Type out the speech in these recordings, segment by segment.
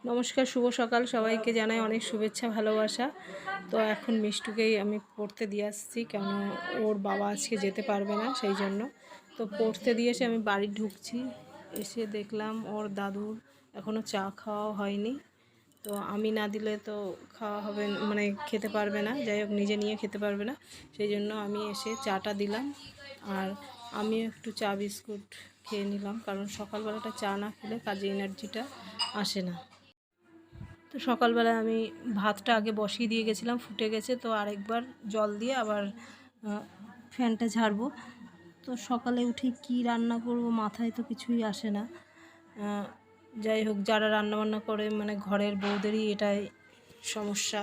নমস্কার, শুভ সকাল। সবাইকে জানাই অনেক শুভেচ্ছা, ভালোবাসা। তো এখন মিষ্টুকেই আমি পড়তে দিয়ে আসছি, কেন ওর বাবা আজকে যেতে পারবে না, সেই জন্য। তো পড়তে দিয়ে এসে আমি বাড়ি ঢুকছি, এসে দেখলাম ওর দাদুর এখনও চা খাওয়া হয়নি। তো আমি না দিলে তো খাওয়া হবে না, মানে খেতে পারবে না, যাই হোক নিজে নিয়ে খেতে পারবে না, সেই জন্য আমি এসে চাটা দিলাম। আর আমি একটু চা বিস্কুট খেয়ে নিলাম, কারণ সকালবেলাটা চা না খেলে কাজে এনার্জিটা আসে না। তো সকালবেলা আমি ভাতটা আগে বসিয়ে দিয়ে গেছিলাম, ফুটে গেছে, তো আরেকবার জল দিয়ে আবার ফ্যানটা ঝাড়বো। তো সকালে উঠে কি রান্না করব মাথায় তো কিছুই আসে না। যাই হোক, যারা রান্নাবান্না করে মানে ঘরের বউদেরই এটাই সমস্যা,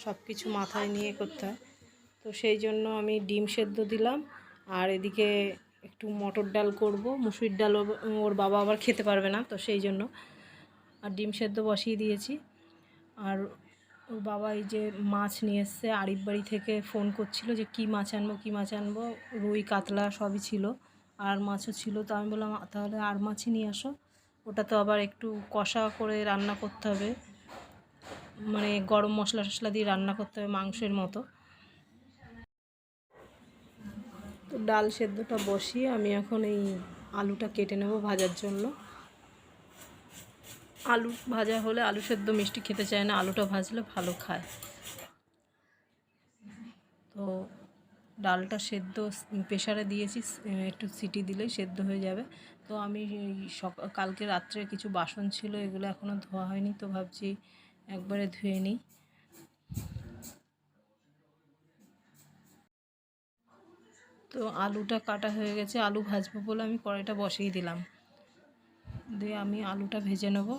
সব কিছু মাথায় নিয়ে করতে হয়। তো সেই জন্য আমি ডিম সেদ্ধ দিলাম, আর এদিকে একটু মটর ডাল করব। মুসুরির ডাল ওর বাবা আবার খেতে পারবে না, তো সেই জন্য আর ডিম সেদ্ধ বসিয়ে দিয়েছি। আর ওর বাবা এই যে মাছ নিয়ে এসছে আরিফ বাড়ি থেকে, ফোন করছিল যে কী মাছ আনবো, কী মাছ আনবো। রুই কাতলা সবই ছিল, আর মাছও ছিল। তো আমি বললাম তাহলে আর মাছই নিয়ে আসো, ওটা তো আবার একটু কষা করে রান্না করতে হবে, মানে গরম মশলা টশলা দিয়ে রান্না করতে হবে মাংসের মতো। তো ডাল সেদ্ধটা বসিয়ে আমি এখন এই আলুটা কেটে নেব ভাজার জন্য। আলু ভাজা হলে আলু সেদ্ধ মিষ্টি খেতে চায় না, আলুটা ভাজলে ভালো খায়। তো ডালটা সেদ্ধ প্রেশারে দিয়েছি, একটু সিটি দিলেই সেদ্ধ হয়ে যাবে। তো আমি কালকে রাত্রে কিছু বাসন ছিল, এগুলো এখনও ধোয়া হয়নি, তো ভাবছি একবারে ধুয়ে নিই। তো আলুটা কাটা হয়ে গেছে, আলু ভাজবো বলে আমি কড়াইটা বসিয়ে দিলাম, দিয়ে আমি আলুটা ভেজে নেব।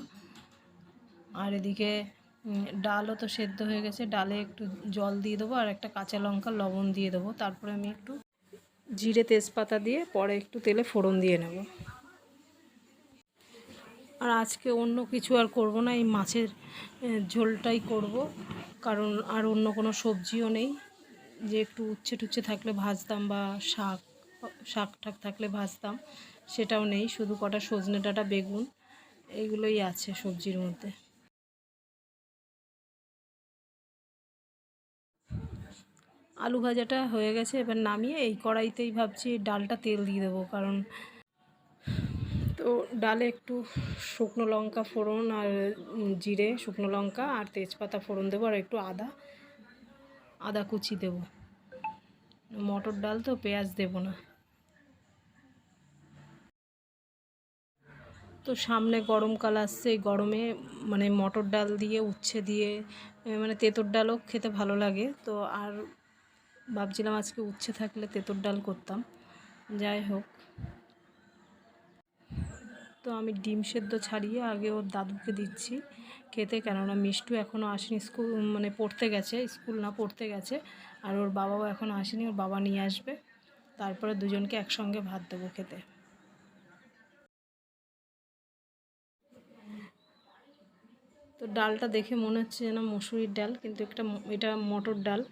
আর এদিকে ডালও তো সেদ্ধ হয়ে গেছে, ডালে একটু জল দিয়ে দেবো আর একটা কাঁচা লঙ্কা লবণ দিয়ে দেবো। তারপরে আমি একটু জিরে তেজপাতা দিয়ে পরে একটু তেলে ফোড়ন দিয়ে নেব। আর আজকে অন্য কিছু আর করব না, এই মাছের ঝোলটাই করব, কারণ আর অন্য কোনো সবজিও নেই। যে একটু উচ্ছে টুচ্ছে থাকলে ভাজতাম, বা শাক ঠাক থাকলে ভাজতাম, সেটাও নেই। শুধু কটা সজনে ডাঁটা, বেগুন, এইগুলোই আছে সবজির মধ্যে। আলু ভাজাটা হয়ে গেছে, এবার নামিয়ে এই কড়াইতেই ভাবছি ডালটা তেল দিয়ে দেবো, কারণ তো ডালে একটু শুকনো লঙ্কা ফোড়ন আর জিরে, শুকনো লঙ্কা আর তেজপাতা ফোড়ন দেবো, আর একটু আদা কুচি দেবো। মটর ডাল তো পেঁয়াজ দেব না। তো সামনে গরমকাল আসছে, এই গরমে মানে মটর ডাল দিয়ে উচ্ছে দিয়ে মানে তেঁতুর ডালও খেতে ভালো লাগে। তো আর ভাবছিলাম আজকে উচ্ছে থাকলে তেঁতুর ডাল করতাম, যাই হোক। তো আমি ডিম সেদ্ধ ছাড়িয়ে আগে ওর দাদুকে দিচ্ছি খেতে, কেননা মিষ্টু এখনও আসেনি, স্কুল মানে পড়তে গেছে, স্কুল না পড়তে গেছে। আর ওর বাবাও এখনও আসেনি, ওর বাবা নিয়ে আসবে, তারপরে দুজনকে একসঙ্গে ভাত দেবো খেতে। তো ডালটা দেখে মনে হচ্ছে যেন মুসুরির ডাল, কিন্তু এটা মটর ডাল।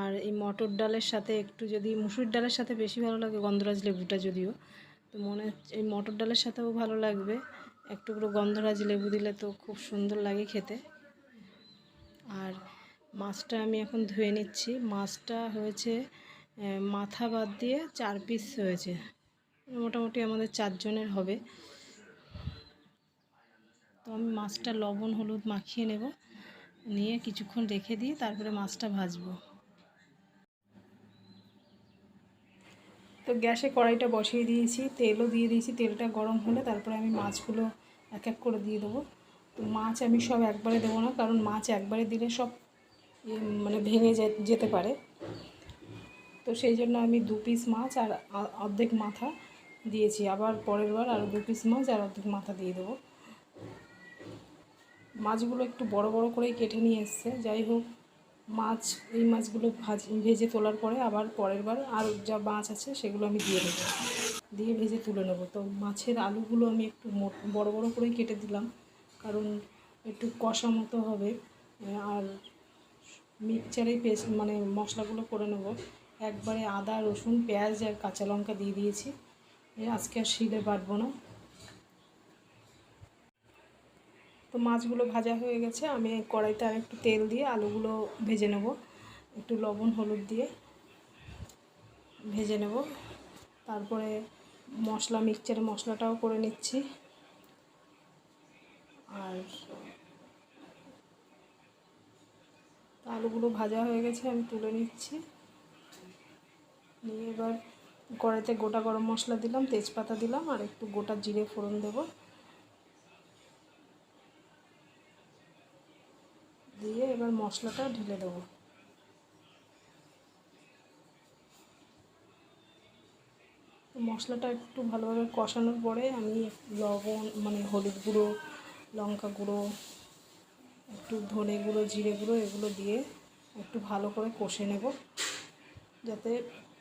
আর এই মটর ডালের সাথে একটু যদি মুসুরির ডালের সাথে বেশি ভালো লাগে গন্ধরাজ লেবুটা, যদিও তো মনে হচ্ছে এই মটর ডালের সাথেও ভালো লাগবে, একটু করে গন্ধরাজ লেবু দিলে তো খুব সুন্দর লাগে খেতে। আর মাছটা আমি এখন ধুয়ে নিচ্ছি। মাছটা হয়েছে মাথা বাদ দিয়ে 4 পিস হয়েছে, মোটামুটি আমাদের 4 জনের হবে। তো আমি মাছটা লবণ হলুদ মাখিয়ে নেব, নিয়ে কিছুক্ষণ রেখে দিয়ে তারপরে মাছটা ভাজবো। তো গ্যাসে কড়াইটা বসিয়ে দিয়েছি, তেলও দিয়ে দিয়েছি, তেলটা গরম হলে তারপরে আমি মাছগুলো এক এক করে দিয়ে দেবো। তো মাছ আমি সব একবারে দেবো না, কারণ মাছ একবারে দিলে সব মানে ভেঙে যেতে পারে। তো সেই জন্য আমি 2 পিস মাছ আর অর্ধেক মাথা দিয়েছি, আবার পরের বার আরও 2 পিস মাছ আর অর্ধেক মাথা দিয়ে দেবো। মাছগুলো একটু বড় বড় করেই কেটে নিয়ে এসছে, যাই হোক। এই মাছগুলো ভেজে তোলার পরে আবার পরের বার আর যা মাছ আছে সেগুলো আমি দিয়ে দেবো, দিয়ে ভেজে তুলে নেবো। তো মাছের আলুগুলো আমি একটু বড় বড় করেই কেটে দিলাম, কারণ একটু কষা মতো হবে। আর মিক্সচারেই পেস্ট মানে মশলাগুলো করে নেব, একবারে আদা রসুন পেঁয়াজ আর কাঁচা লঙ্কা দিয়ে দিয়েছি, আজকে আর শিলে বাটবো না। তো মাছগুলো ভাজা হয়ে গেছে, আমি কড়াইতে আর একটু তেল দিয়ে আলুগুলো ভেজে নেব, একটু লবণ হলুদ দিয়ে ভেজে নেব। তারপরে মিক্সচারে মশলাটাও করে নিচ্ছি। আর আলুগুলো ভাজা হয়ে গেছে, আমি তুলে নিচ্ছি। নিয়ে এবার কড়াইতে গোটা গরম মশলা দিলাম, তেজপাতা দিলাম, আর একটু গোটা জিরে ফোড়ন দেব। দিয়ে এবার মশলাটা ঢেলে দেবো। মশলাটা একটু ভালোভাবে কষানোর পরে আমি লবণ হলুদ গুঁড়ো, লঙ্কা গুঁড়ো, একটু ধনে গুঁড়ো, জিরে গুঁড়ো এগুলো দিয়ে একটু ভালো করে কষে নেব, যাতে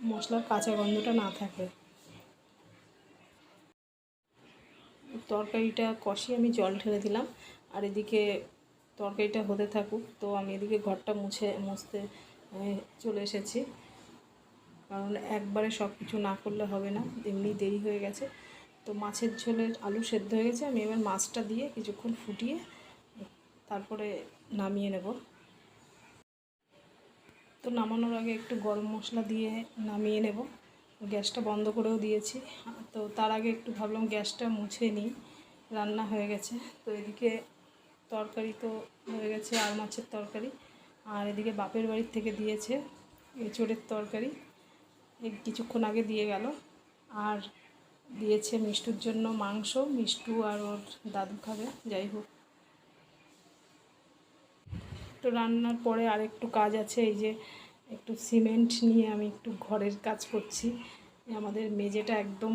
মশলার কাঁচা গন্ধটা না থাকে। তরকারিটা কষিয়ে আমি জল ঢেলে দিলাম, আর এদিকে তরকারিটা হতে থাকুক। তো আমি এদিকে ঘরটা মুছতে চলে এসেছি, কারণ একবারে সব কিছু না করলে হবে না, এমনি দেরি হয়ে গেছে। তো মাছের ঝোলের আলু সেদ্ধ হয়ে গেছে, আমি এবার মাছটা দিয়ে কিছুক্ষণ ফুটিয়ে তারপরে নামিয়ে নেব। তো নামানোর আগে একটু গরম মশলা দিয়ে নামিয়ে নেব। গ্যাসটা বন্ধ করেও দিয়েছি। তো তার আগে একটু ভাবলাম গ্যাসটা মুছে নিই, রান্না হয়ে গেছে। তো এদিকে তরকারি তো হয়ে গেছে, আর মাছের তরকারি। আর এদিকে বাপের বাড়ির থেকে দিয়েছে এঁচোড়ের তরকারি, এই কিছুক্ষণ আগে দিয়ে গেল। আর দিয়েছে মিষ্টুর জন্য মাংস, মিষ্টু আর ওর দাদু খাবে। যাই হোক, তো রান্নার পরে আর একটু কাজ আছে, এই যে একটু সিমেন্ট নিয়ে আমি একটু ঘরের কাজ করছি। আমাদের মেঝেটা একদম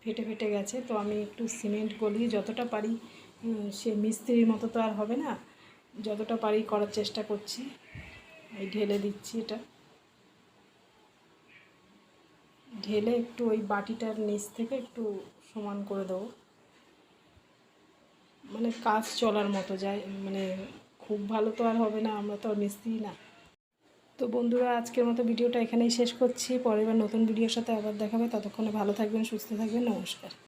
ফেটে ফেটে গেছে, তো আমি একটু সিমেন্ট গলিয়ে যতটা পারি, সে মিস্ত্রির মতো তো আর হবে না, যতটা পারি করার চেষ্টা করছি। এই ঢেলে দিচ্ছি, এটা ঢেলে একটু ওই বাটিটার নিচ থেকে একটু সমান করে দেবো, কাজ চলার মতো যায়। খুব ভালো তো আর হবে না, আমরা তো আর মিস্ত্রি না। তো বন্ধুরা, আজকের মতো ভিডিওটা এখানেই শেষ করছি। পরের বার নতুন ভিডিওর সাথে আবার দেখাবে। ততক্ষণে ভালো থাকবেন, সুস্থ থাকবেন। নমস্কার।